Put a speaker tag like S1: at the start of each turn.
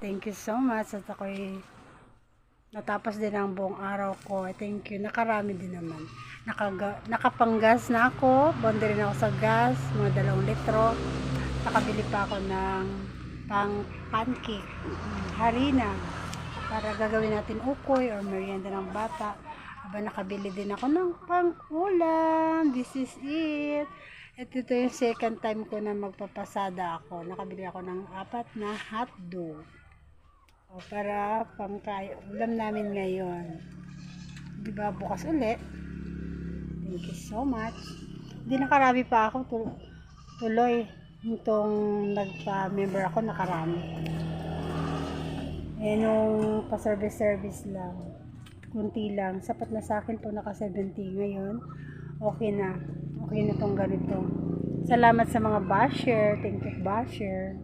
S1: Thank you so much at ako'y natapos din ang buong araw ko. Thank you. Nakarami din naman. Nakapanggas na ako. Bondi rin ako sa gas. Mga 2 litro. Nakabili pa ako ng pancake. Harina. Para gagawin natin ukoy or merienda ng bata. Aba, nakabili din ako ng pang-ulam. This is it. Ito yung second time ko na magpapasada ako. Nakabili ako ng 4 na hotdog. O, para ulam namin ngayon. Diba, bukas ulit. Thank you so much. Hindi nakarami pa ako. Tuloy. Itong nagpa-member ako, nakarami. Eh, nung pa-service lang. Kunti lang. Sapat na sa akin po, naka 70 ngayon. Okay na. Okay na tong ganito. Salamat sa mga basher. Thank you, basher.